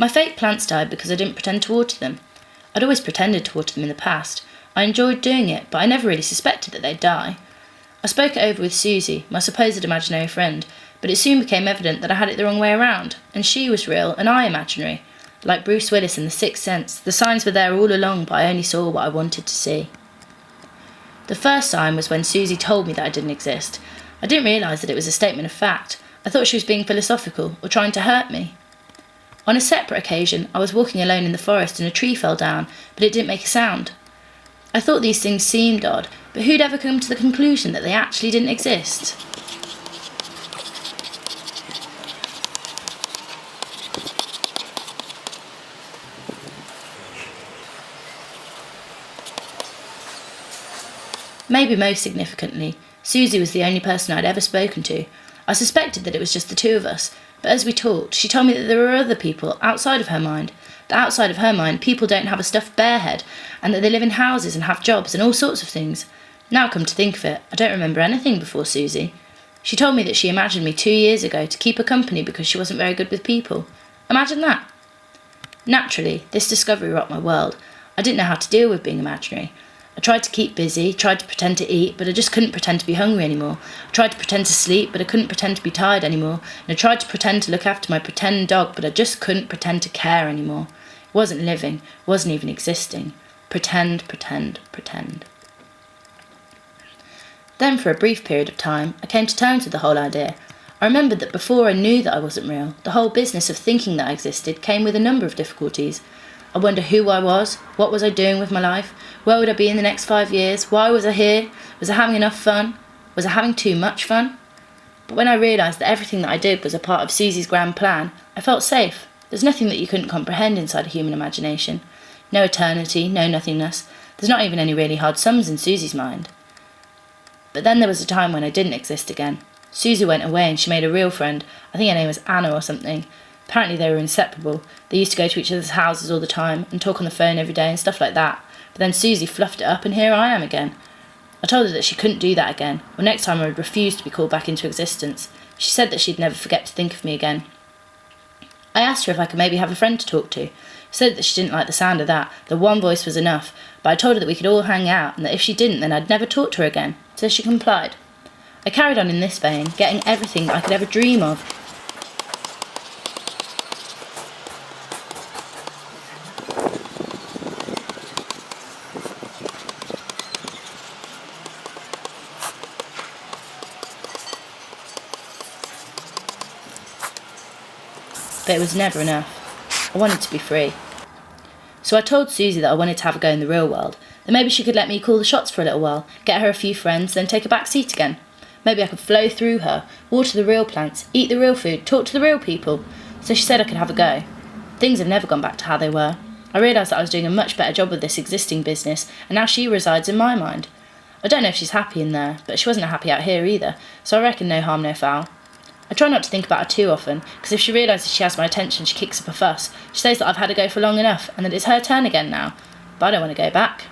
My fake plants died because I didn't pretend to water them. I'd always pretended to water them in the past. I enjoyed doing it, but I never really suspected that they'd die. I spoke it over with Suzy, my supposed imaginary friend, but it soon became evident that I had it the wrong way around, and she was real and I imaginary. Like Bruce Willis in The Sixth Sense, the signs were there all along, but I only saw what I wanted to see. The first sign was when Suzy told me that I didn't exist. I didn't realise that it was a statement of fact. I thought she was being philosophical or trying to hurt me. On a separate occasion, I was walking alone in the forest and a tree fell down, but it didn't make a sound. I thought these things seemed odd, but who'd ever come to the conclusion that they actually didn't exist? Maybe most significantly, Suzy was the only person I'd ever spoken to. I suspected that it was just the two of us, but as we talked, she told me that there were other people outside of her mind. That outside of her mind, people don't have a stuffed bear head, and that they live in houses and have jobs and all sorts of things. Now come to think of it, I don't remember anything before Suzy. She told me that she imagined me 2 years ago to keep her company because she wasn't very good with people. Imagine that. Naturally, this discovery rocked my world. I didn't know how to deal with being imaginary. I tried to keep busy, tried to pretend to eat, but I just couldn't pretend to be hungry anymore. I tried to pretend to sleep, but I couldn't pretend to be tired anymore. And I tried to pretend to look after my pretend dog, but I just couldn't pretend to care anymore. It wasn't living, it wasn't even existing. Pretend, pretend, pretend. Then, for a brief period of time, I came to terms with the whole idea. I remembered that before I knew that I wasn't real, the whole business of thinking that I existed came with a number of difficulties. I wondered who I was, what was I doing with my life, where would I be in the next 5 years, why was I here, was I having enough fun, was I having too much fun? But when I realised that everything that I did was a part of Suzy's grand plan, I felt safe. There's nothing that you couldn't comprehend inside a human imagination. No eternity, no nothingness. There's not even any really hard sums in Suzy's mind. But then there was a time when I didn't exist again. Suzy went away and she made a real friend. I think her name was Anna or something. Apparently they were inseparable. They used to go to each other's houses all the time and talk on the phone every day and stuff like that. But then Suzy fluffed it up and here I am again. I told her that she couldn't do that again, or next time I would refuse to be called back into existence. She said that she'd never forget to think of me again. I asked her if I could maybe have a friend to talk to. She said that she didn't like the sound of that one voice was enough, but I told her that we could all hang out and that if she didn't then I'd never talk to her again, so she complied. I carried on in this vein, getting everything I could ever dream of. But it was never enough. I wanted to be free. So I told Suzy that I wanted to have a go in the real world, that maybe she could let me call the shots for a little while, get her a few friends, then take a back seat again. Maybe I could flow through her, water the real plants, eat the real food, talk to the real people. So she said I could have a go. Things have never gone back to how they were. I realised that I was doing a much better job with this existing business, and now she resides in my mind. I don't know if she's happy in there, but she wasn't happy out here either, so I reckon no harm, no foul. I try not to think about her too often, because if she realises she has my attention, she kicks up a fuss. She says that I've had a go for long enough, and that it's her turn again now. But I don't want to go back.